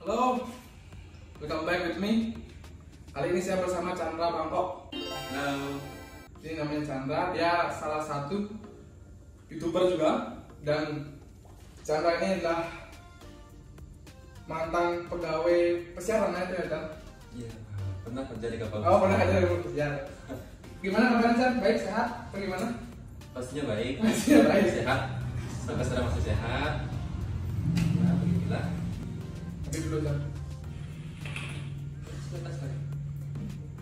Halo, welcome back with me. Kali ini saya bersama Chandra Bangkok. Halo. Ini namanya Chandra, dia salah satu YouTuber juga. Dan Chandra ini adalah mantan pegawai pesiaran itu ya, Chan? Iya, pernah kerja di kapal. Oh, pernah kerja di kapal pesiar. Gimana kabarnya, Chan? Baik, sehat? Atau gimana? Pastinya baik. Pastinya baik. Sehat. Sampai sekarang masih sehat. Nah, beginilah. Tapi dulu, Chan. Sebentar sekali.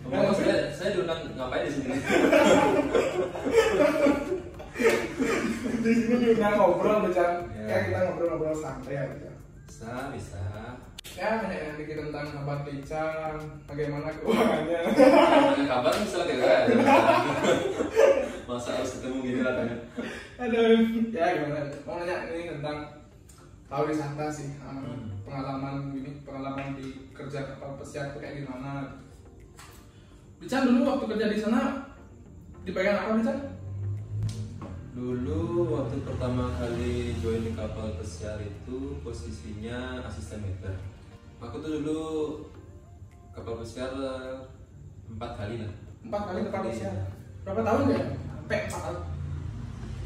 Ngomong, saya diundang ngapain di sini? Di sini juga ngobrol, Chan. Ya. Kayak kita ngobrol-ngobrol santai aja. Bisa. Ya, banyak yang bikin tentang kabar Pican, bagaimana keuangannya. Ada kabar misalnya kayak masa harus ketemu gini lah kan? Aduh, ya gimana? Mau nanya ini tentang tahu wisata sih, pengalaman di kerja kapal pesiar itu kayak gimana? Pican dulu waktu kerja di sana di bagian apa, Pican? Dulu waktu pertama kali join di kapal pesiar itu posisinya asisten maker. Aku tuh dulu kapal pesiar 4 kali lah. 4 kali kapal pesiar. Berapa tahun ya? Sampai 4 tahun.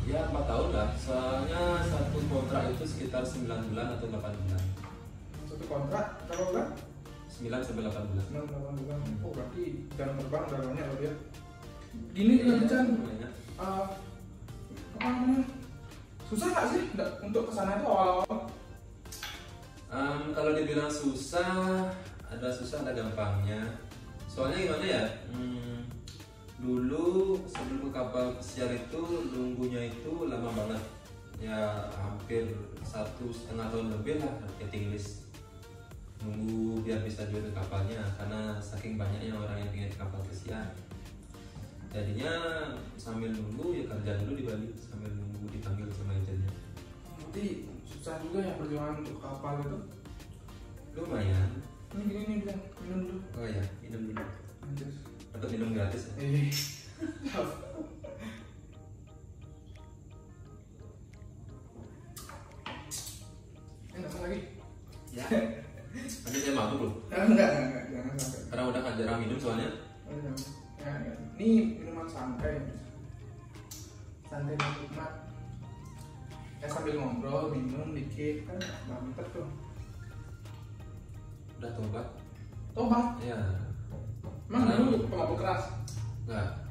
Ya 4 tahun lah. Soalnya satu kontrak itu sekitar 9 bulan atau 8 bulan. Satu kontrak berapa bulan? 9 sampai 8 bulan. 6-8 bulan. Oh, berarti jam terbang udah banyak loh dia. Gini juga Pican. Banyak. Apa namanya? Susah nggak sih untuk kesana itu awal-awal? Kalau dibilang susah, ada susah ada gampangnya. Soalnya gimana ya? Dulu sebelum ke kapal pesiar itu nunggunya itu lama banget. Ya hampir 1,5 tahun lebih lah waiting list. Nunggu biar bisa join kapalnya karena saking banyaknya orang yang pengen ke kapal pesiar. Jadinya sambil nunggu ya kerja dulu di Bali sambil nunggu dipanggil sama agennya. Berarti susah juga ya perjuangan untuk kapal itu. Lumayan. Ini gini nih bilang minum dulu. Oh ya, minum dulu. Anjir. Dapat minum gratis ya? Enak lagi. Ya. Nanti saya mabuk loh. Enggak, jangan sampai. Karena udah nggak jarang minum soalnya. Ya. Ini minuman santai. Santai dan nikmat. Ya sambil ngobrol, minum dikit kan mantep tuh. Udah tobat. Tobat. Ya. Emang dulu pemabuk keras? Nggak.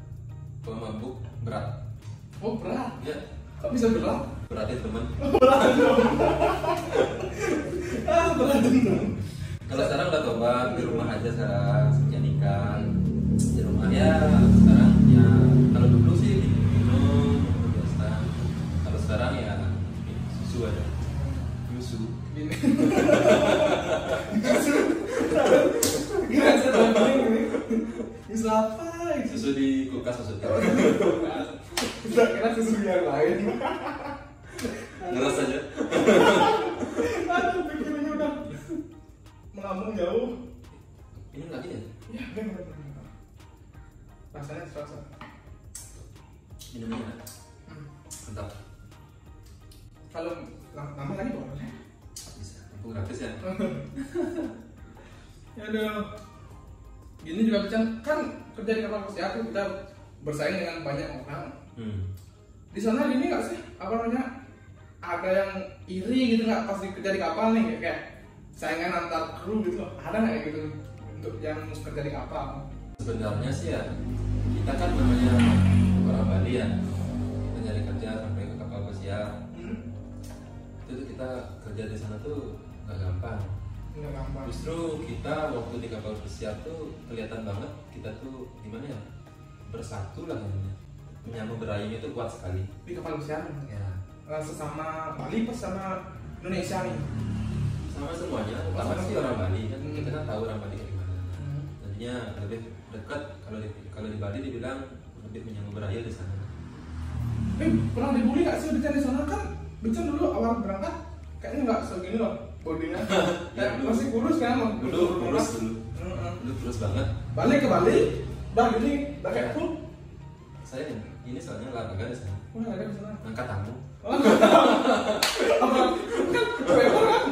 Pemabuk berat. Oh berat. Ya. Kok bisa berat? Beratnya teman. Berat dong. Berat dong. Kalau sekarang udah tobat di rumah aja sekarang ikan di rumah ya sekarang ya kalau dulu sih minum biasa. Kalau sekarang ya susu aja. Susu. Gini. Gila sih ini. Bisa apa? Susu di kulkas maksudnya. Bisa kira susu yang lain. Ngeres aja. Aduh, pikirannya udah melambung jauh. Minum lagi ya? Ya, bener. Rasanya serasa. Minumnya enak. Mantap. Kalau lama lagi boleh. Bisa. Aku gratis ya. Ya aduh. Gini juga Pican, kan kerja di kapal pesiar kita bersaing dengan banyak orang. Di sana gini nggak sih? Apa namanya? Ada yang iri gitu nggak pas kerja di kapal nih kayak saingan antar kru gitu loh. Ada nggak kayak gitu untuk yang kerja di kapal? Sebenarnya sih ya kita kan namanya orang Bali ya, kita nyari kerja sampai ke kapal pesiar. Itu kita kerja di sana tuh nggak gampang. Nggak gampang. Justru kita waktu di kapal pesiar tuh kelihatan banget kita tuh gimana ya, bersatu lah namanya. Menyambung berayunya itu kuat sekali. Di kapal pesiar Ya. sesama Bali pas sama Indonesia nih. Sama semuanya. Pertama sih orang Bali kan kita kan tahu orang Bali kayak gimana. Jadinya lebih dekat kalau di Bali dibilang lebih menyambung berayu di sana. Pernah dibully nggak sih Bican di sana kan? Bican dulu awal berangkat kayaknya nggak segini loh bodinya. Ya, dulu. Masih kurus kan? Dulu kurus banget. Balik ke Bali, udah gini, udah kayak full. Saya ini soalnya olahraga di sana. Udah ada di sana. Angkat tamu. Apa? Kan,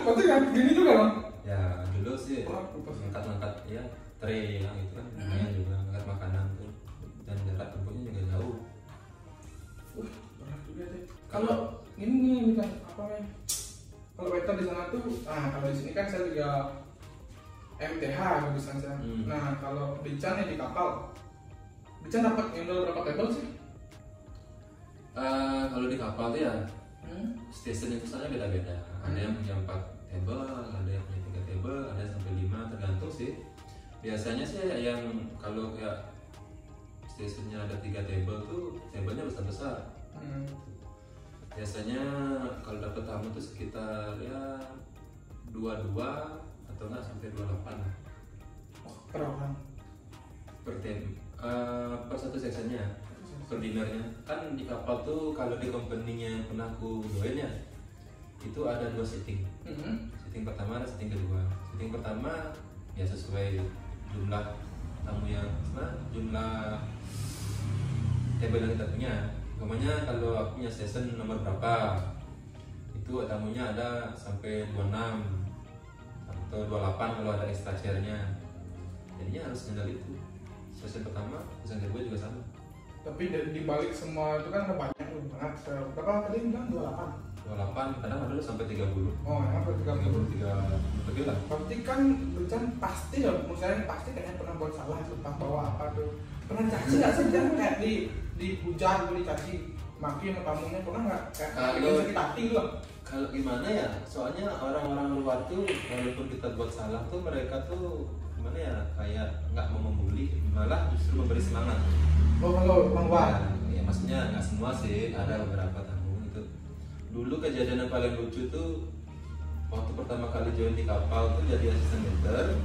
kan, kan, gini juga loh. Ya dulu sih, angkat-angkat ya tray yang itu kan lumayan juga, angkat makanan tuh, dan jarak tempuhnya juga jauh. Berat juga deh. Kalau ini kan apa namanya? Kalau waiter di sana tuh, kalau di sini kan saya juga MTH bagusan saya. Nah kalau Bican ya di kapal, Bican dapat handle berapa table sih? Kalau di kapal tuh ya station itu soalnya beda-beda. Ada yang punya 4 table, ada yang punya 3 table, ada yang sampai 5, tergantung sih. Biasanya sih yang kalau kayak stationnya ada 3 table tuh tablenya besar-besar. Biasanya kalau dapat tamu tuh sekitar ya 22 atau enggak sampai 28 lah. Per orang? Per per satu sectionnya, per dinernya. Kan di kapal tuh kalau di company-nya pernah aku join ya, itu ada 2 sitting. Sitting pertama dan sitting kedua. Sitting pertama ya sesuai jumlah tamu yang jumlah table yang kita punya. Umpamanya kalau aku punya session nomor berapa, itu tamunya ada sampai 26 atau 28 kalau ada extra chair-nya. Jadinya harus handle itu. Session pertama, session kedua juga sama. Tapi di balik semua itu kan banyak tuh, banget. Berapa tadi bilang 28? 28, kadang ada sampai 30. Oh, emang sampai 30. 33 lebih lah. Berarti kan Bican pasti ya, menurut saya pasti kayaknya pernah buat salah tentang bawa apa tuh. Pernah caci nggak sih Bican kayak dipuja atau dicaci maki sama tamunya, pernah nggak kayak sakit hati loh? Kalau gimana ya, soalnya orang-orang luar tuh walaupun kita buat salah tuh mereka tuh gimana ya, kayak nggak mau membuli, malah justru memberi semangat. Oh kalau orang luar? Ya maksudnya nggak semua sih, ada beberapa tamu itu. Dulu kejadian yang paling lucu tuh waktu pertama kali join di kapal tuh jadi asisten waiter.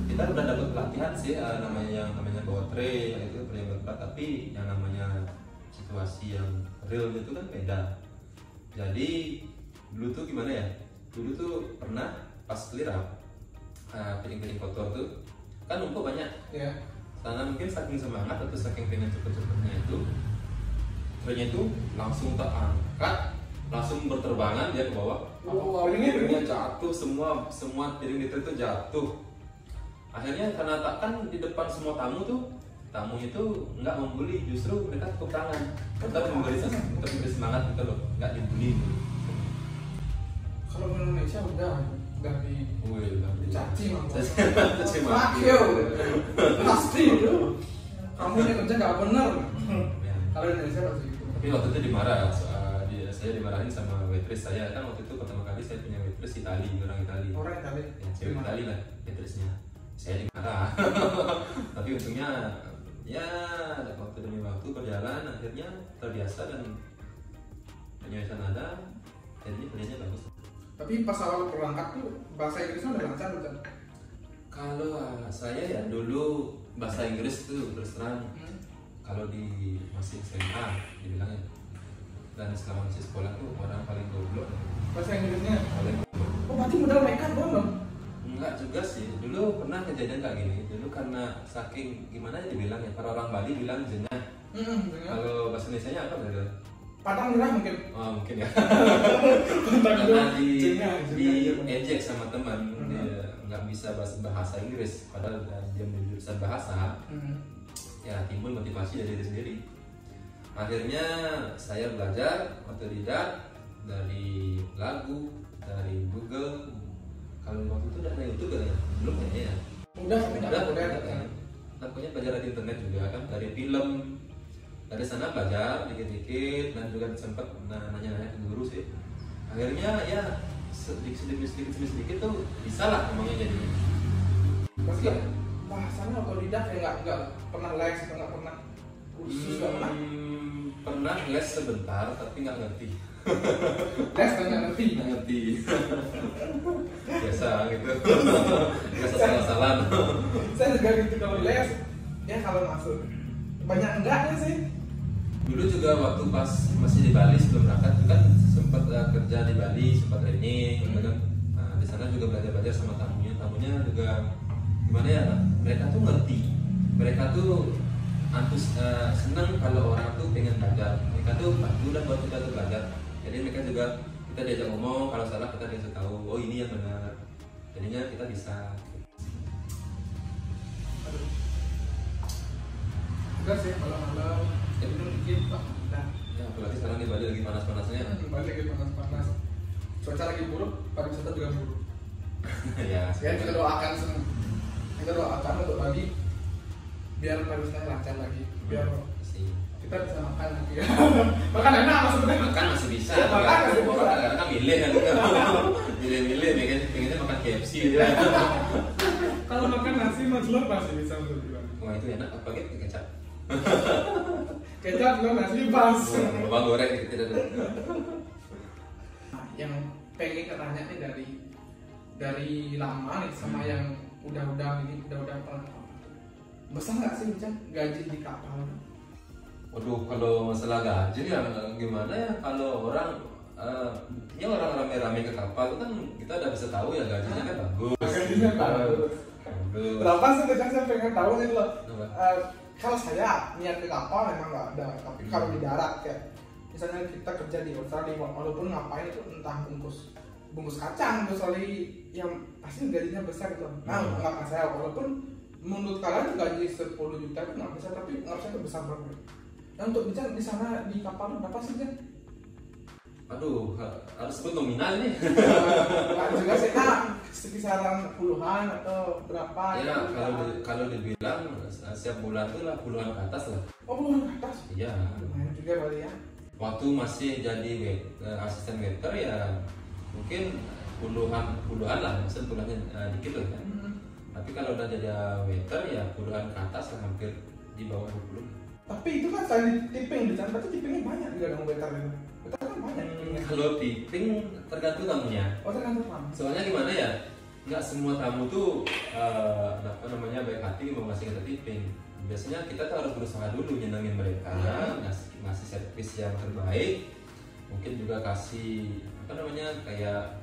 Kita udah dapat pelatihan sih, namanya bawa tray, itu paling berat, tapi yang namanya situasi yang real itu kan beda. Jadi dulu tuh gimana ya, dulu tuh pernah pas clear up piring-piring kotor tuh kan numpuk banyak ya. Karena mungkin saking semangat atau saking pengen cepet-cepetnya itu traynya itu langsung tak angkat, langsung berterbangan dia ke bawah. Piringnya jatuh, semua piring di tray itu jatuh. Akhirnya karena tak kan di depan semua tamu itu nggak membuli, justru mereka tepuk tangan, tetap memberi semangat gitu loh, nggak dibully. Kalau di Indonesia udah dicaci maki pasti itu kamu yang kerja nggak benar. Kalau di Indonesia pasti gitu. Tapi waktu itu saya dimarahin sama waitress saya kan. Waktu itu pertama kali saya punya waitress orang Itali ya, cewek Itali lah waitressnya. Saya dimarah tapi untungnya ya waktu demi waktu berjalan akhirnya terbiasa dan penyelesaian ada, jadinya kerjanya bagus. Tapi pas awal berangkat tuh bahasa Inggrisnya udah lancar bukan? Kalau saya ya dulu bahasa Inggris tuh terus terang kalau di masih SMA dibilangnya, dan selama masih sekolah tuh orang paling goblok bahasa Inggrisnya. paling goblok. Oh berarti modal nekat dong? Enggak juga sih, dulu pernah kejadian kayak gini. Dulu karena saking gimana ya dibilang ya, para orang Bali bilang jengah. Kalau bahasa Indonesia apa gitu? Padang nyerah mungkin. Oh mungkin ya. Karena di ejek sama teman, dia nggak bisa bahasa Inggris, padahal dia jurusan bahasa. Ya timbul motivasi dari diri sendiri. Akhirnya saya belajar otodidak dari lagu, dari Google. Kalau waktu itu udah ada YouTube kan ya? Belum kayaknya ya? Udah kan? Pokoknya belajar dari internet juga kan, dari film. Dari sana belajar dikit-dikit dan juga sempat nanya-nanya ke guru sih. Akhirnya ya sedikit tuh bisa lah ngomongnya jadi. Pasti bahasanya otodidak ya, nggak pernah les atau nggak pernah kursus, nggak pernah? Pernah les sebentar tapi nggak ngerti. Les kan nggak ngerti? Nggak ngerti. Biasa gitu. Biasa salah-salah. Saya juga gitu kalau les, ya kalau masuk banyak enggaknya sih. Dulu juga waktu pas masih di Bali sebelum berangkat kan sempat kerja di Bali, sempat training, kan. Nah, di sana juga belajar sama tamunya juga gimana ya, mereka tuh ngerti, mereka tuh senang kalau orang tuh pengen belajar, mereka tuh bantu dan buat kita tuh belajar. Jadi mereka juga, kita diajak ngomong, kalau salah kita diajak tahu, oh ini yang benar. jadinya kita bisa. Aduh. Enggak sih kalau malam ya minum dikit pak. Nah, Ya apalagi sekarang di Bali lagi panas-panasnya. Bali lagi panas-panas. Cuaca lagi buruk, pariwisata juga buruk. Ya. Ya kita doakan kita doakan untuk Bali biar pariwisata lancar lagi, biar sih. kita bisa makan lagi. Makan enak maksudnya. Makan masih bisa. Ya, makan masih bisa. Karena kan milih kan. Milih-milih pengennya makan KFC gitu. Kalau makan nasi telur pasti bisa untuk Bali. Wah itu enak apa gitu kecap. Kecap telur nasi pas. Bawang goreng gitu tidak. Nah, yang pengen ketanya nih dari lama nih sama yang udah pernah besar nggak sih Bican gaji di kapal? Waduh, kalau masalah gaji ya gimana ya, kalau orang ya orang rame-rame ke kapal itu kan kita udah bisa tahu ya gajinya kan bagus. Gajinya bagus. Berapa sih Bican, saya pengen tahu nih loh. Kalau saya niat ke kapal memang nggak ada, tapi kalau di darat kayak misalnya kita kerja di Australia walaupun ngapain itu entah bungkus kacang di Australia yang pasti gajinya besar gitu. Nah nggak saya walaupun menurut kalian gaji 10 juta itu nggak besar, tapi nggak besar itu besar banget. Nah untuk bicara di sana di kapal itu berapa sih Jan? Aduh, harus sebut nominal nih. Nah, juga sih, sekisaran puluhan atau berapa? Ya kalau dibilang setiap bulan itu lah puluhan ke atas lah. Oh puluhan ke atas? Iya. Lumayan juga kali ya. Waktu masih jadi asisten waiter ya mungkin puluhan lah, maksudnya puluhannya dikit lah kan. Tapi kalau udah jadi waiter ya puluhan ke atas lah, hampir di bawah 20. Tapi itu kan selain tipping, berarti tippingnya banyak juga dong waiter itu. Waiter kan banyak tippingnya. Kalau tipping tergantung tamunya. Oh tergantung tamu. Soalnya gimana ya, nggak semua tamu tuh baik hati mau ngasih kita tipping. Biasanya kita tuh harus berusaha dulu nyenengin mereka, ngasih servis yang terbaik, mungkin juga kasih kayak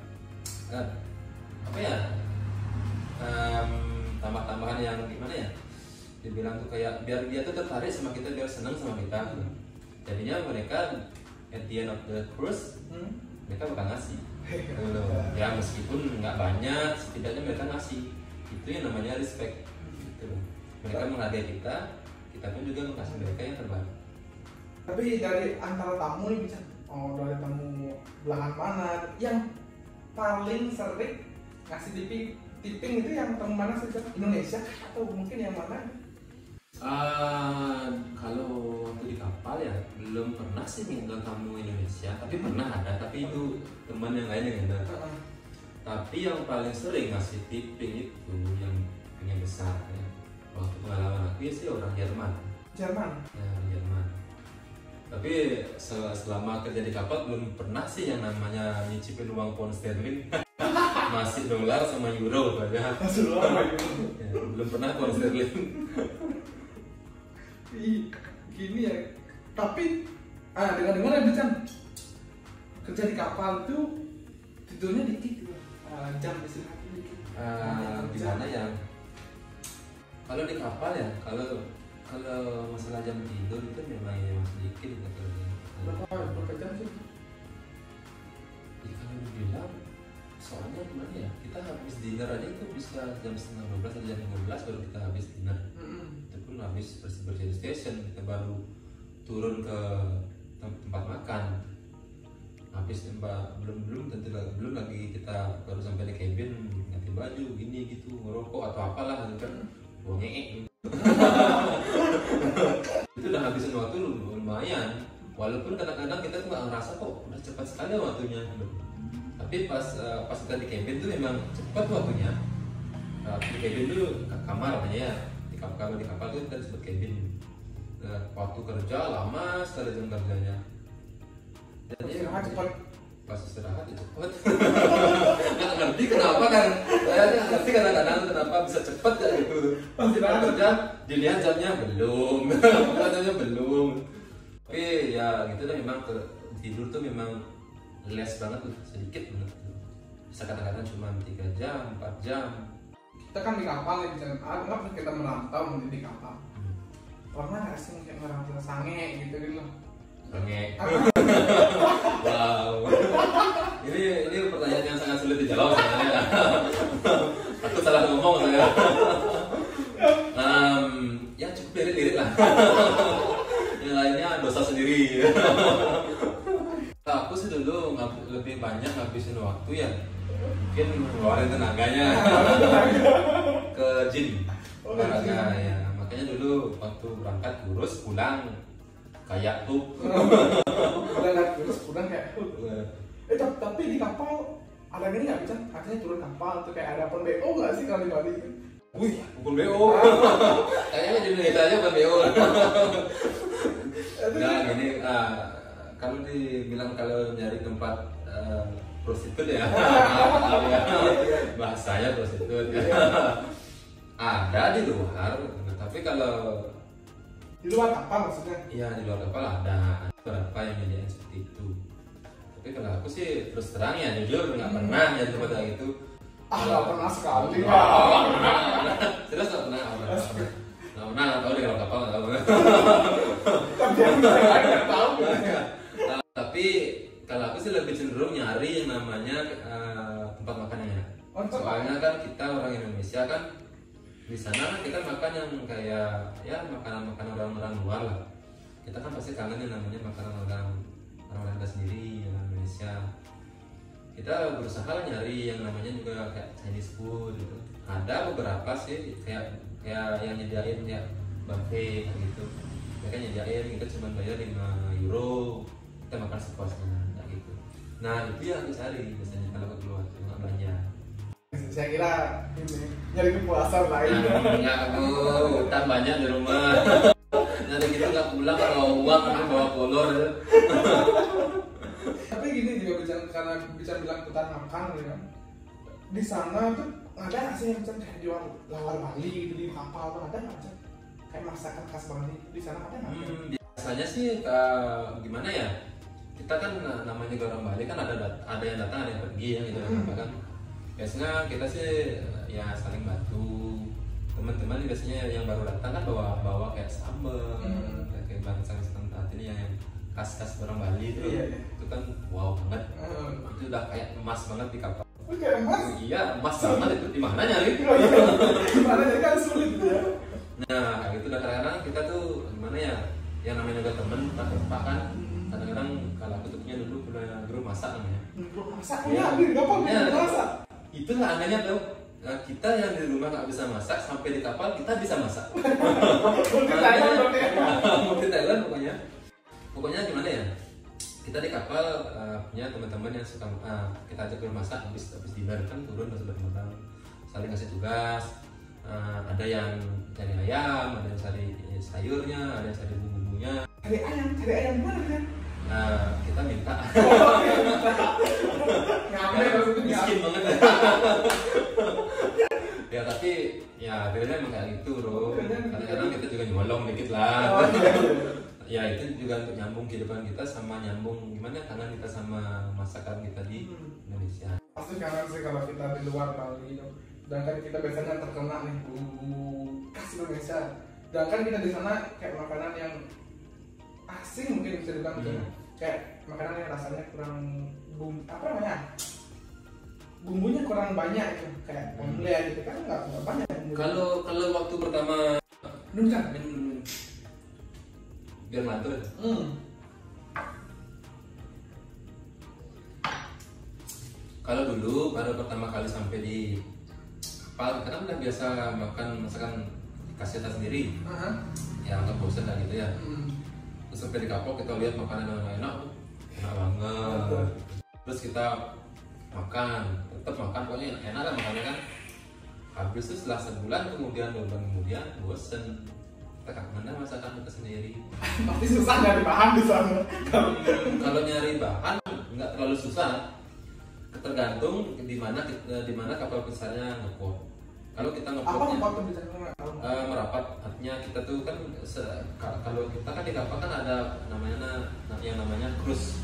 tambah-tambahan yang gimana ya, dibilang tuh kayak biar dia tuh tertarik sama kita, biar senang sama kita. Jadinya mereka at the end of the cruise mereka bakal ngasih. Ya meskipun nggak banyak, setidaknya mereka ngasih. Itu yang namanya respect. Gitu. Mereka menghargai kita pun juga mengasih mereka yang terbaik. Tapi dari antara tamu nih bisa, dari tamu belahan mana yang paling sering ngasih tipping itu yang tamu mana sih? Indonesia atau mungkin yang mana? Kalau waktu di kapal ya belum pernah sih ngundang tamu Indonesia, tapi pernah ada, tapi itu teman yang lain yang ngundang. Tapi yang paling sering ngasih tipping itu yang besar ya. Waktu pengalaman aku sih orang Jerman. Jerman? Ya, Jerman. Tapi selama kerja di kapal belum pernah sih yang namanya nyicipin uang pound sterling. Masih dolar sama euro aja. Masih dolar sama euro. Ya, belum pernah pound sterling. Gini ya. Tapi dengar-dengar ya Bican, kerja di kapal itu tidurnya dikit gitu. Jam istirahatnya dikit. Gimana ya? Kalau di kapal ya, kalau masalah jam tidur itu memang sedikit gitu. Berapa jam sih? Ya kalau dibilang, soalnya gimana ya? Kita habis dinner aja itu bisa jam 11:30 atau jam 12 baru kita habis dinner. Itu pun habis bersih-bersih di station, kita baru turun ke tempat makan. Habis belum lagi kita baru sampai di cabin ganti baju gini gitu, ngerokok atau apalah gitu kan. Bongeng itu udah habisin waktu lumayan, walaupun kadang-kadang kita tuh nggak ngerasa kok udah cepat sekali waktunya. Tapi pas kita di cabin tuh memang cepat waktunya. Di cabin tuh kamar aja ya, kalau di kapal tuh kita disebut cabin. Waktu kerja lama sekali jam kerjanya. Jadi istirahat cepat. Pas istirahat ya cepat. Nggak ngerti kenapa kan? Saya nggak ngerti kadang-kadang kenapa bisa cepat ya gitu. Pas istirahat kerja dilihat jamnya belum, jamnya belum. Tapi ya gitu dah, memang tidur tuh memang less banget tuh, sedikit banget. Bisa kadang-kadang cuma 3 jam, 4 jam. Kita kan di kapal ya, anggap kita merantau di kapal. Pernah nggak sih kayak merantau sange gitu loh? Sange. Wow. Ini pertanyaan yang sangat sulit dijawab sebenarnya. Yang lainnya dosa sendiri. Aku sih dulu lebih banyak ngabisin waktu ya, mungkin ngeluarin tenaganya ke gym olahraga ya. Makanya dulu waktu berangkat kurus, pulang kayak tuh. Pulang kayak tuh. Tapi di kapal ada gini nggak bisa? Akhirnya turun kapal tuh kayak ada pon BO nggak sih kalau di Bali? Wih, bukan BO. Kayaknya di Indonesia aja bukan BO. Nah gini, kalau dibilang kalau nyari tempat prostitut ya, bahasanya prostitut ya. Ada di luar, tapi kalau di luar kapal maksudnya? Iya, di luar kapal ada beberapa yang menyediakan seperti itu. Tapi kalau aku sih terus terang ya jujur nggak pernah nyari tempat kayak gitu. Nggak pernah sekali. Terus nggak pernah. Nggak tahu di kapal nggak tahu. Tapi kalau aku sih lebih cenderung nyari yang namanya tempat makannya. Soalnya kan kita orang Indonesia kan di sana kita makan yang kayak ya makanan orang-orang luar lah. Kita kan pasti kangen yang namanya makanan orang kita sendiri orang Indonesia. Kita berusaha nyari yang namanya juga kayak Chinese food gitu. Ada beberapa sih kayak yang nyediain ya buffet gitu. Mereka nyediain kita cuma bayar 5 euro, kita makan sepuasnya kayak gitu. Nah itu yang aku cari biasanya kalau aku keluar nggak belanja. Saya kira ini nyari kepuasan lain. Enggak, aku utang banyak di rumah. Nanti gitu nggak pulang bawa uang atau bawa kolor. Tapi gini juga karena bicara bilang tentang makan gitu kan. Di sana tuh ada nggak sih yang kayak jual lawar Bali gitu di kapal tuh ada nggak sih? Kayak masakan khas Bali di sana ada nggak? Biasanya sih gimana ya? Kita kan namanya orang Bali kan ada yang datang ada yang pergi ya gitu kan. Biasanya kita sih ya saling bantu. Teman-teman biasanya yang baru datang kan bawa kayak sambal, kayak bangsa-bangsa ini yang khas orang Bali itu, itu kan wow banget. Itu udah kayak emas banget di kapal. Kayak emas? Iya, emas banget itu. Di mana nyari? Di mana nyari kan sulit gitu ya. Nah, kayak gitu kadang-kadang kita tuh gimana ya? Yang namanya juga temen, pak kan. Kadang-kadang kalau aku tuh punya dulu grup masak namanya. Grup masak? Iya, di kapal grup masak. Itulah anehnya tuh. Kita yang di rumah nggak bisa masak sampai di kapal kita bisa masak. Multi talent pokoknya gimana ya, kita di kapal punya teman-teman yang suka kita ajak bermasak habis dinner kan turun masuk bermasak saling kasih tugas. Ada yang cari ayam, ada yang cari sayurnya, ada yang cari bumbunya. Cari ayam mana kan? Kita minta. Miskin banget. Ya tapi ya akhirnya emang kayak gitu bro. Kadang-kadang kita juga nyolong dikit lah. Ya itu juga untuk nyambung kehidupan kita sama nyambung gimana kangen kita sama masakan kita di Indonesia. Pasti kangen sih kalau kita di luar Bali itu. Dan kan kita biasanya terkenal nih bumbu khas Indonesia. Dan kan kita di sana kayak makanan yang asing mungkin bisa dibilang kayak makanan yang rasanya kurang bumbunya kurang banyak itu kayak omelet gitu kan nggak banyak. Kalau waktu pertama biar mantul. Kalau dulu baru pertama kali sampai di kapal kita kan udah biasa makan masakan kasih kita sendiri. Ya nggak bosan lah gitu ya. Terus sampai di kapal kita lihat makanan yang enak banget. Terus kita tetap makan pokoknya enak lah makannya kan. Habis itu setelah sebulan kemudian 2 bulan kemudian bosen. Kita kangen masakan kita sendiri. Pasti susah nyari bahan di sana. Kalau nyari bahan nggak terlalu susah. Tergantung di mana kapal besarnya ngepot. Kalau kita ngepotnya merapat, artinya kita tuh kan kalau kita kan di kapal kan ada yang namanya cruise.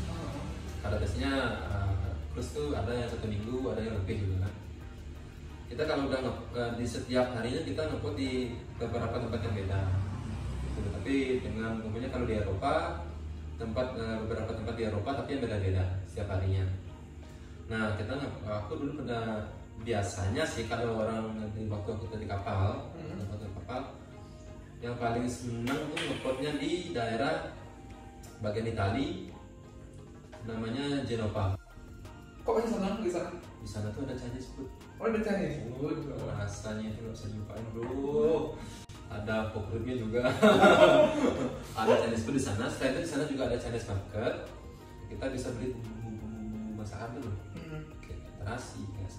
Pada biasanya cruise tuh ada yang 1 minggu, ada yang lebih gitu kan. Kita kalau udah di setiap harinya kita ngepot di beberapa tempat yang beda. Gitu. Tapi dengan umumnya kalau di Eropa beberapa tempat di Eropa tapi yang beda-beda setiap harinya. Nah aku dulu biasanya sih kalau orang di waktu kita di kapal, yang paling senang tuh ngepotnya di daerah bagian Itali, namanya Genova. Kok bisa senang di sana? Di sana tuh ada Chinese food. Oh, ada Chinese food. Rasanya itu nggak bisa dilupain bro. Ada pork ribnya juga. Ada Chinese food di sana. Selain itu di sana juga ada Chinese market. Kita bisa beli bumbu masakan dulu, kayak terasi, kayak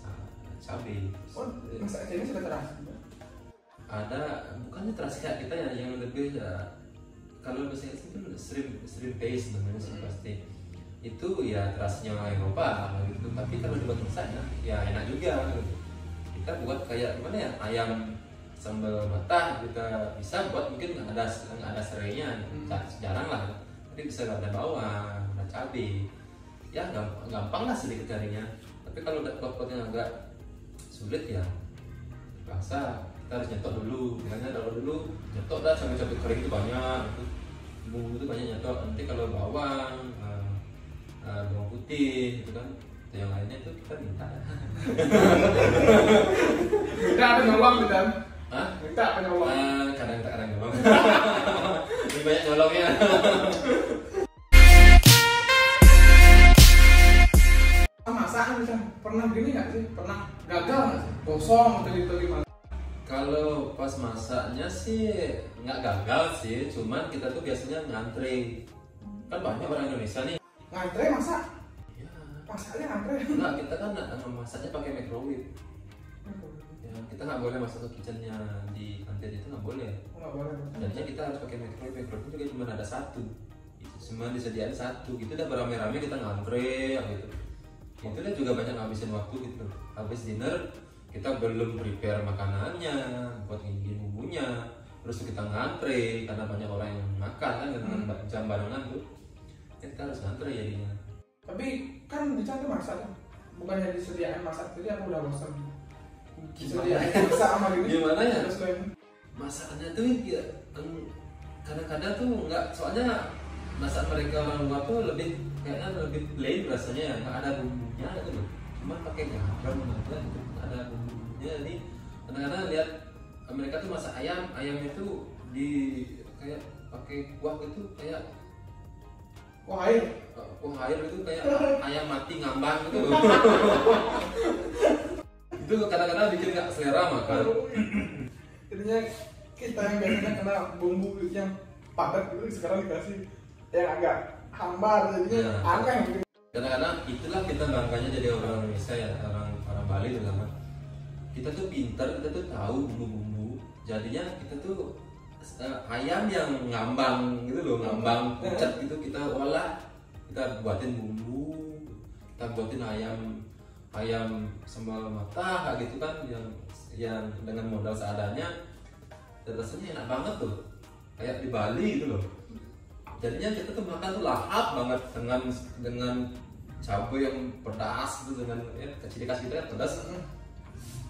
cabai. Oh, masakan Chinese sudah terasi. Ada, bukannya terasi kayak kita ya, yang lebih ya, kalau bahasa Inggris itu shrimp paste namanya sih pasti. Itu ya terasinya Eropa gitu. Tapi kalau dibuat masak ya enak juga gitu. Kita buat kayak gimana ya, ayam sambal mata kita bisa buat, mungkin ada serainya, jarang lah, tapi bisa ada bawang, ada cabai, ya gampang lah sedikit carinya. Tapi kalau udah pot-potnya agak sulit ya terpaksa kita harus nyetok dulu, makanya kalau dulu nyetok dah sampai cabai kering itu banyak, bumbu itu banyak nyetok. Nanti kalau bawang, bawang putih itu kan, yang lainnya itu kita minta. Minta ada nyolong kan? Hah? Minta apa nyolong? Kadang nyolong. Lebih banyak nyolongnya. Masak bisa pernah gini nggak sih? Pernah gagal nggak sih? Kosong atau gitu gimana? Kalau pas masaknya sih nggak gagal sih, cuman kita tuh biasanya ngantri. Kan banyak orang Indonesia nih. Ngantre masak? Ya. Masaknya ngantre? Enggak, kita kan masaknya pakai microwave. Ya, kita nggak boleh masuk ke kitchennya di kantin itu, nggak boleh. Nggak boleh. Jadinya kita harus pakai microwave. Microwave juga cuma ada satu. Itu cuma disediain satu. Gitu udah beramai-ramai kita ngantre gitu. Itu udah juga banyak ngabisin waktu gitu. Habis dinner kita belum prepare makanannya, buat ngingin bumbunya, terus kita ngantre karena banyak orang yang makan kan dengan jam barengan tuh. Kita harus ngantre jadinya. Tapi kan di sana masak kan? Bukannya disediain masak, jadi aku udah bosan. Disediain masak sama gini. Gimana ya? Terus lain. Masakannya tuh ya, kadang-kadang tuh nggak, soalnya masak mereka orang luar tuh lebih kayaknya lebih plain rasanya ya, nggak ada bumbunya gitu loh, cuma pakai garam aja gitu, nggak ada bumbunya. Jadi kadang-kadang lihat mereka tuh masak ayamnya tuh di kayak pakai kuah gitu, kayak Wah, air. kuah air itu kayak ayam mati ngambang gitu loh. Itu kadang-kadang bikin nggak selera makan. Jadinya kita yang biasanya kena bumbu yang padat gitu, sekarang dikasih yang agak hambar, jadinya aneh gitu. Kadang-kadang itulah kita bangganya jadi orang Indonesia ya, orang Bali terutama. Kita tuh pintar, kita tuh tahu bumbu-bumbu. Jadinya kita tuh ayam yang ngambang gitu loh, ngambang pucat gitu kita olah, kita buatin bumbu, kita buatin ayam sambal mata gitu kan, yang dengan modal seadanya, dan rasanya enak banget tuh, kayak di Bali gitu loh. Jadinya kita tuh makan tuh lahap banget dengan cabai yang pedas gitu, dengan ciri khas kita kan pedas,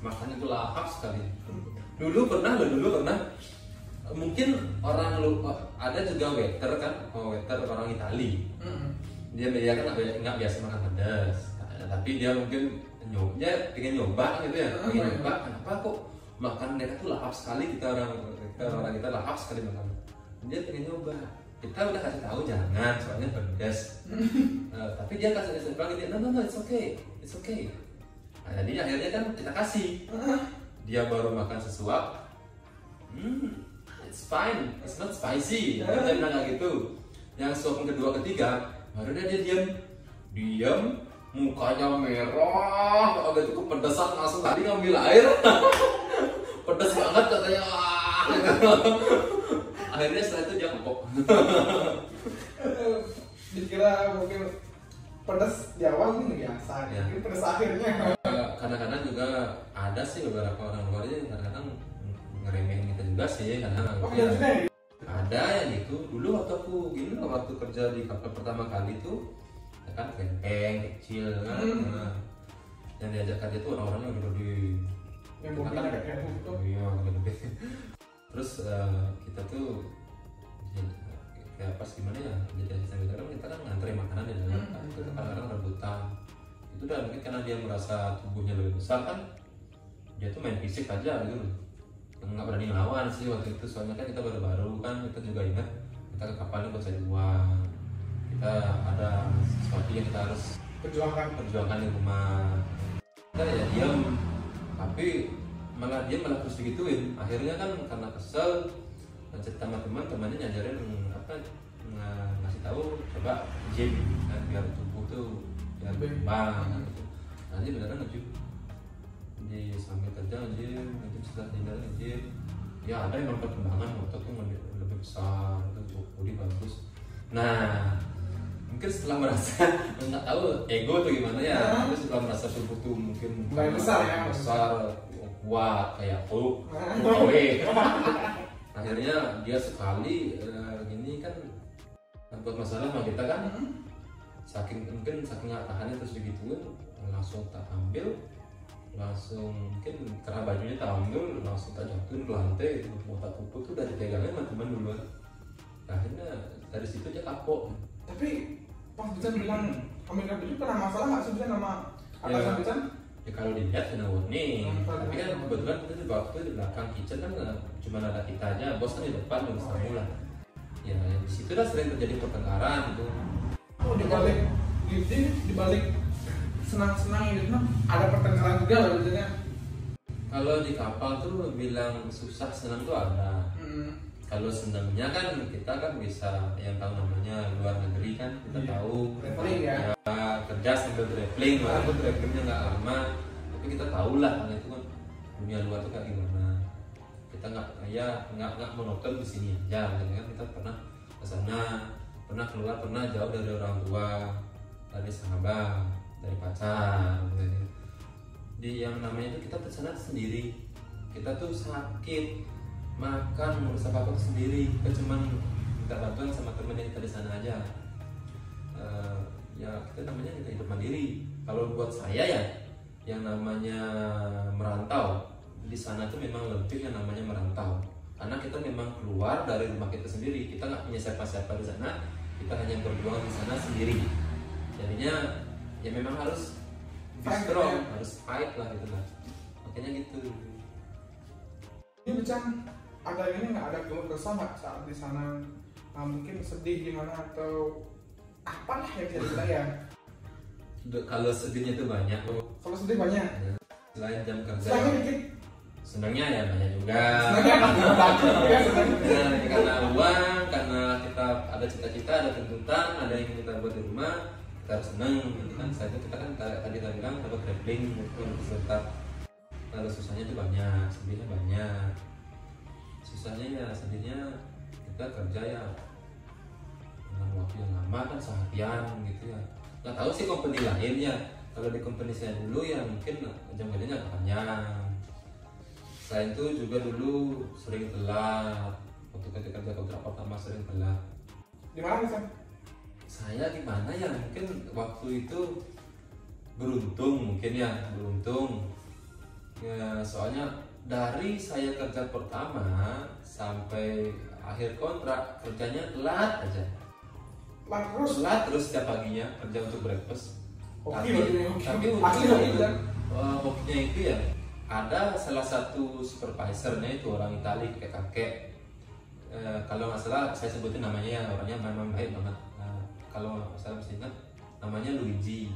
makannya tuh lahap sekali. Dulu pernah mungkin orang ada juga waiter kan, waiter orang Itali. Dia kan nggak biasa makan pedas, tapi dia mungkin pengen nyoba gitu ya, pengen nyoba kenapa kok makan mereka tuh lahap sekali, orang kita lahap sekali makan. Dia pengen nyoba, kita udah kasih tahu jangan, soalnya pedas. Tapi dia kasih bilang gini, no, it's okay. Nah, jadi akhirnya kan kita kasih, dia baru makan sesuap, it's fine, it's not spicy. Dia bilang kayak gitu. Yang suap kedua ketiga, baru dia diam, mukanya merah, agak cukup pedesan, langsung tadi ngambil air. Pedas banget katanya. Akhirnya setelah itu dia ngepok. Dikira mungkin pedas di awal ini biasa, ya. Ini pedas akhirnya. Kadang-kadang juga ada sih beberapa orang luarnya kadang-kadang ngeremehin kita juga sih, karena ada yang gitu. Dulu waktu kerja di kapal pertama kali tuh, ya kan camping kecil kan, yang diajak kerja tuh orang-orangnya udah gede, yang mobilnya agak kayak gitu. Iya, gede. Terus kita tuh kayak pas gimana ya, jadi asisten kita kan ngantri makanan di dalam, kita kadang-kadang rebutan. Itu udah mungkin karena dia merasa tubuhnya lebih besar kan, dia tuh main fisik aja gitu loh. nggak berani ngelawan sih waktu itu, soalnya kan kita baru-baru kan, kita juga ingat kita ke kapal ini buat cari uang, kita ada sesuatu yang kita harus perjuangkan di rumah. Kita ya diam, tapi malah dia malah terus digituin. Akhirnya kan karena kesel, cerita sama teman-temannya ngajarin ngasih tahu coba gym kan biar tubuh tuh biar berkembang gitu. Nanti beneran nge-gym di sambil kerja nge-gym setelah tinggal nge-gym, ya ada yang perkembangan ototnya lebih besar, itu body bagus. Nah mungkin setelah merasa nggak tahu ego tuh gimana ya, terus setelah merasa tubuh tuh mungkin besar kuat kayak akhirnya dia sekali gini kan buat masalah sama kita kan, saking nggak tahannya terus digituin, langsung tak ambil, langsung mungkin karena bajunya tak ambil, langsung tak jatuhin ke lantai, botak kuku tuh dari tegangnya sama teman dulu. Akhirnya dari situ dia kapok. Tapi pas Bican bilang ambil baju pernah masalah nggak sih Bican sama atasan Bican? Ya kalau dilihat kena warning, tapi kan kebetulan kita di waktu di belakang kitchen kan cuma ada kita aja, bos kan di depan udah tamu lah. Ya di situ dah sering terjadi pertengkaran gitu. Oh di balik senang-senang gitu ada pertengkaran juga lah biasanya. Kalau di kapal tuh bilang susah senang tuh ada. Kalau senangnya kan kita kan bisa yang tahu namanya luar negeri kan, kita tahu ya kerja sambil traveling, walaupun travelingnya nggak lama, tapi kita tahu lah itu kan dunia luar tuh kayak gimana. Kita nggak monoton di sini aja, gitu kan. Kita pernah ke sana, pernah keluar, pernah jauh dari orang tua, dari sahabat, dari pacar, gitu. Di yang namanya itu kita ke sana sendiri, kita tuh sakit, makan ngurus apa sendiri, kita cuma minta bantuan sama temen yang kita di sana aja. Ya kita namanya kita hidup mandiri. Kalau buat saya ya, yang namanya merantau di sana tuh memang lebih yang namanya merantau, karena kita memang keluar dari rumah kita sendiri, kita nggak punya siapa-siapa di sana, kita hanya berjuang di sana sendiri. Jadinya ya memang harus strong, harus fight lah gitu lah. Makanya gitu. Ini Bican ada ini nggak, ada keluh kesah nggak saat di sana? Mungkin sedih gimana atau apalah yang bisa dibilang ya? Kalau sedihnya tuh banyak. Kalau sedih banyak. Selain jam kerja. Senangnya dikit. Senangnya ya banyak juga. Senangnya karena uang, karena kita ada cita-cita, ada tuntutan, ada yang kita buat di rumah, kita harus senang. Gitu kan. Selain itu kita kan tadi kita bilang dapat traveling, gitu, tetap. Lalu susahnya tuh banyak, sedihnya banyak. Susahnya ya sedihnya kita kerja ya dengan waktu yang lama kan, seharian gitu ya. Nggak tahu sih company lain ya. Kalau di company saya dulu ya mungkin jam kerjanya agak panjang. Selain itu juga dulu sering telat. Waktu ketika kerja kontrak pertama sering telat. Di mana Bican? Saya di mana ya, mungkin waktu itu beruntung mungkin ya, beruntung. Ya, soalnya dari saya kerja pertama sampai akhir kontrak kerjanya telat aja. Telat terus setiap paginya kerja untuk breakfast. Tapi hokinya itu ya, ada salah satu supervisornya itu orang Itali, kakek. Kalau nggak salah saya sebutin namanya ya, orangnya memang baik banget. Kalau saya masih ingat namanya Luigi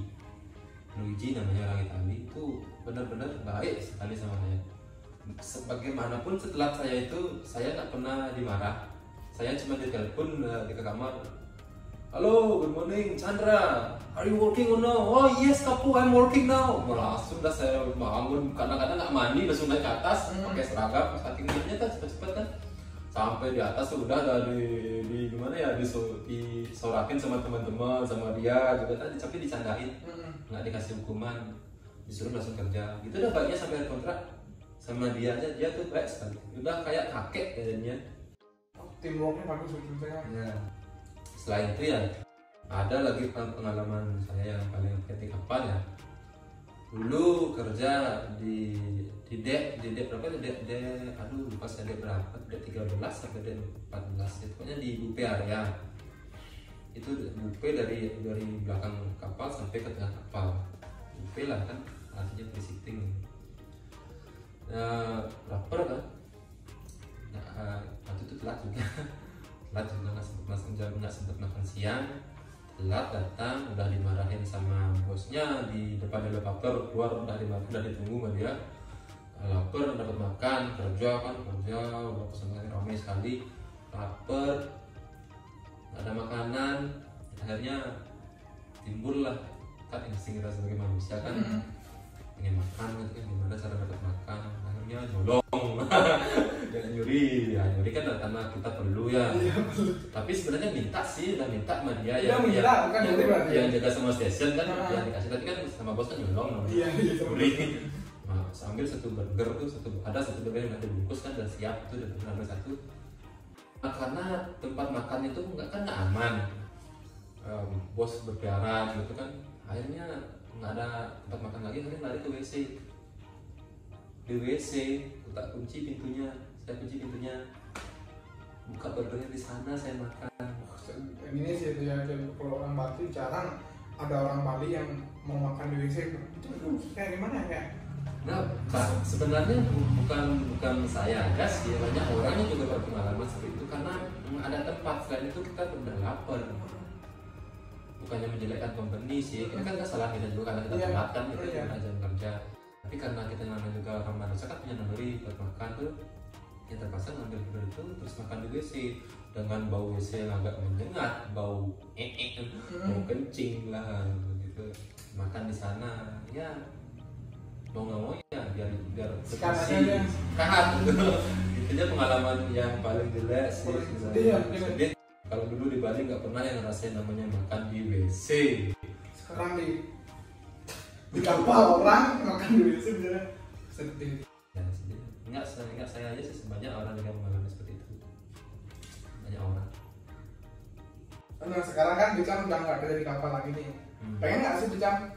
namanya, orang Itali, itu benar-benar baik sekali sama saya. Sebagaimanapun setelah saya itu saya nggak pernah dimarah. Saya cuma ditelepon di kamar, halo, good morning Chandra, are you working or no? Oh yes Kapu, I'm working now. Langsung dah saya bangun, kadang-kadang nggak mandi langsung naik ke atas pakai seragam, saking kerja kan cepet-cepet kan. Sampai di atas udah ada di gimana ya, disorakin sama teman-teman, sama dia juga kan, tapi dicandain, nggak dikasih hukuman, disuruh langsung kerja. Gitu udah baiknya sampai kontrak sama dia aja, dia tuh baik sekali, udah kayak kakek jadinya. Teamworknya bagus sebetulnya. Ya. Selain itu ya ada lagi pengalaman saya yang paling ketika kapal ya. Dulu kerja di dek berapa ya, aduh lupa saya dek berapa, dek 13 sampai dek 14 itu pokoknya di bupe area. Itu bupe dari belakang kapal sampai ke tengah kapal. Bupe lah kan artinya pre-sitting. Lapar kan, makan, udah dimarahin sama bosnya di depan elevator, keluar udah ditunggu sama dia. Lapar, dapat makan, kerja, udah pesan ramai sekali, lapar, nggak ada makanan, akhirnya timbul lah kan insting kita sebagai manusia kan ingin makan gitu kan, gimana cara dapat makan, akhirnya nyolong. Jangan nyuri, ya nyuri kan karena kita perlu ya. Tapi sebenarnya minta sih, udah minta sama dia yang jaga semua stasiun kan, yang dikasih, tapi kan sama bos kan nyolong. Nyuri. Sambil satu burger tuh, ada satu burger yang udah dibungkus kan, udah siap tuh, udah ambil satu. Nah, karena tempat makan itu nggak aman, bos berkeliaran gitu kan, akhirnya nggak ada tempat makan lagi, akhirnya lari ke WC. Di WC, tak kunci pintunya, saya kunci pintunya, buka burgernya di sana, saya makan. Ini sih ya, kalau orang Bali jarang ada orang Bali yang mau makan di WC. Itu kayak gimana ya? Nah, sebenarnya bukan saya aja sih, banyak orang yang juga berpengalaman seperti itu, karena ada tempat selain itu kita udah lapar. Bukannya menjelekkan company sih, kita kan nggak salah kita juga karena kita telat kan, kita jam kerja. Tapi karena kita namanya juga orang manusia kan punya naluri buat makan tuh, ya terpaksa ngambil burger itu terus makan di WC dengan bau WC yang agak menyengat, bau bau kencing lah gitu. Makan di sana, ya mau nggak mau ya biar bersih, sehat. Itunya pengalaman yang paling jelek sih. Sedih. Kalau dulu di Bali nggak pernah yang ngerasain namanya makan di WC. Sekarang di kapal orang makan di WC bener sedih. Ya sedih. Enggak saya aja sih, sebanyak orang yang mengalami seperti itu. Banyak orang. Nah sekarang kan Bicam udah nggak ada di kapal lagi nih. Pengen nggak sih Bicam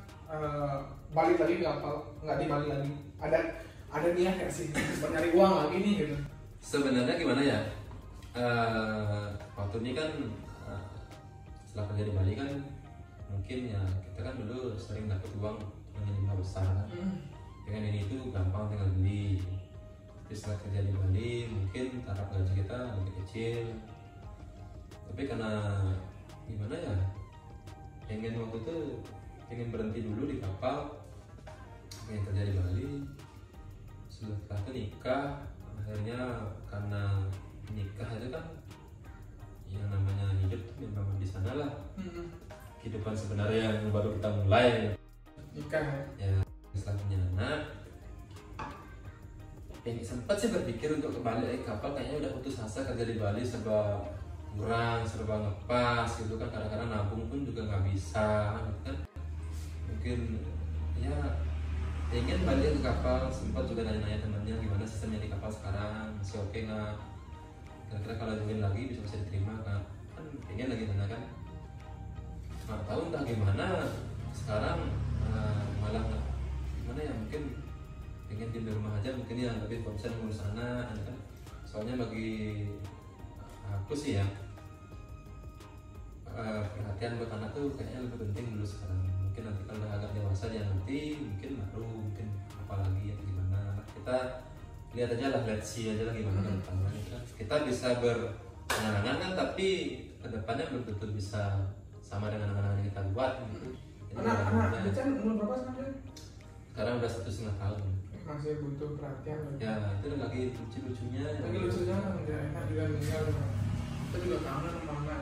balik lagi ke kapal, nggak di Bali lagi? Ada niat nggak sih nyari uang lagi nih gitu? Sebenarnya gimana ya? Waktu ini kan setelah kerja di Bali kan mungkin ya kita kan dulu sering dapat uang dengan besar kan. Dengan ini itu gampang tinggal beli. Tapi setelah kerja di Bali mungkin taraf gaji kita lebih kecil. Tapi karena gimana ya? Pengen waktu itu pengen berhenti dulu di kapal, pengen kerja di Bali. Setelah itu nikah, akhirnya karena nikah itu kan yang namanya hidup tuh memang di sana lah. Kehidupan sebenarnya yang baru kita mulai nikah ya. Setelah punya anak, sempat sih berpikir untuk kembali ke kapal, kayaknya udah putus asa kerja di Bali, serba kurang, serba ngepas gitu kan, kadang-kadang nabung pun juga nggak bisa gitu kan. Mungkin ya ingin balik ke kapal, sempat juga nanya-nanya temannya gimana sistemnya di kapal sekarang, masih oke nggak, kira-kira kalau join lagi bisa diterima kan pengen lagi mana kan. Nggak tahu entah gimana sekarang, malah gimana ya, mungkin pengen di rumah aja mungkin ya, lebih konsen ngurus anak kan. Soalnya bagi aku sih ya, perhatian buat anak tuh kayaknya lebih penting dulu sekarang. Mungkin nanti kalau udah agak dewasa dia nanti mungkin baru mungkin apalagi ya gimana. Kita lihat aja lah, let's see aja lah gimana ke depannya. Kita bisa berangan-angan kan, tapi kedepannya belum tentu bisa sama dengan angan-angan yang kita buat gitu. Anak Bican umur berapa sekarang? Sekarang udah 1,5 tahun. Masih butuh perhatian lagi. Ya itu lagi lucu-lucunya. Lagi lucunya kan enak juga meninggal. Kita juga kangen sama anak.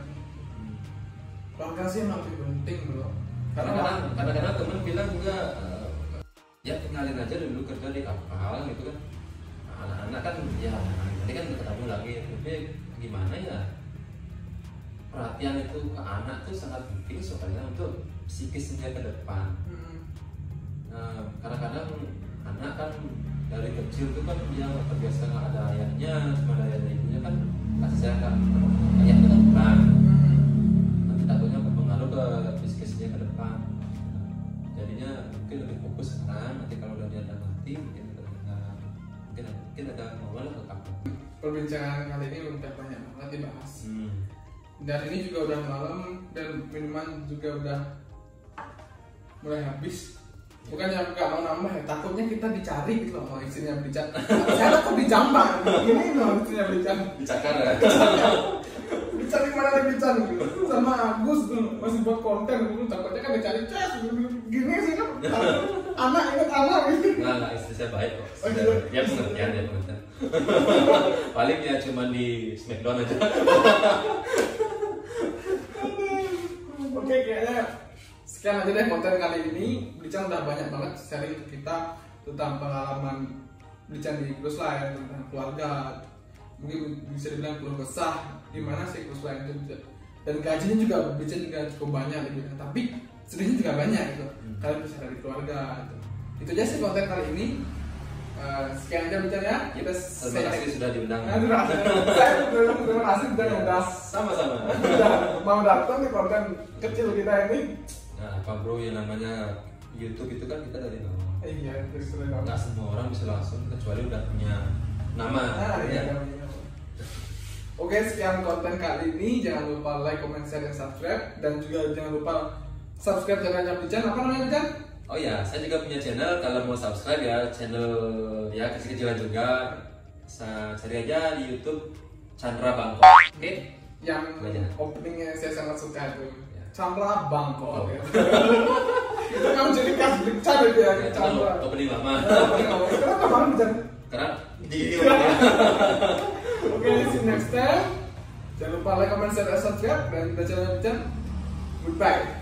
Keluarga sih yang lebih penting bro. Kadang-kadang temen bilang juga ya tinggalin aja dulu kerja di kapal gitu kan. Anak-anak kan ya nanti kan ketemu lagi, tapi gimana ya, perhatian itu ke anak tuh sangat penting soalnya untuk psikisnya ke depan. Kadang-kadang anak kan dari kecil tuh kan dia terbiasa nggak ada ayahnya, cuma ada ayahnya ibunya kan kasih sayang kan ayahnya kan kurang. Nanti takutnya berpengaruh ke psikisnya ke depan. Jadinya mungkin lebih fokus sekarang, nanti kalau udah dia ada mati mungkin ada mau lah ke kapal. Perbincangan kali ini udah banyak banget dibahas. Dan ini juga udah malam dan minuman juga udah mulai habis. Bukannya nggak mau nambah ya, takutnya kita dicari gitu loh, mau isinya Bican. Saya takut dicambak, ini loh isinya Bican. Dicakar ya? Bican Bican gimana lagi Bican sama Agus masih buat konten dulu, takutnya kan dicari cas gini sih kan anak ingat anak gitu. Nggak, istri saya baik kok. Dia pengertian dia pengertian. Paling ya cuma di Smackdown aja. Oke, kayaknya sekian aja deh konten kali ini. Bican udah banyak banget sharing ke kita tentang pengalaman Bican di cruise line, tentang keluarga, mungkin bisa dibilang keluarga besar gimana sih cruise line itu, dan gajinya juga Bican juga cukup banyak gitu, tapi sedihnya juga banyak gitu. Kalian bisa dari keluarga gitu. Itu aja sih konten kali ini. Sekian aja Bican ya. Kita Terima kasih sudah diundang. terima kasih sudah undang. Sama-sama. Mau datang di konten kecil kita ini. Nah, apa bro, yang namanya YouTube itu kan kita dari bawah. Iya, dari seluruh Nggak semua orang bisa langsung kecuali udah punya nama. iya. Oke, sekian konten kali ini. Jangan lupa like, comment, share, dan subscribe. Dan juga jangan lupa subscribe channelnya Bican. Apa namanya Bican? Oh ya, saya juga punya channel. Kalau mau subscribe ya, channel ya kecil-kecilan juga. Saya cari aja di YouTube Chandra Bangkok. Oke? Yang Banyak. openingnya saya sangat suka itu. Ya. Chandra Bangkok. Itu kan jadi khas Bican itu ya, Ya, itu Chandra. kan opening lama. Kenapa bang Bican? Karena di Oke, see you next time. Jangan lupa like, comment, share, dan subscribe. Dan kita channel Bican. Goodbye.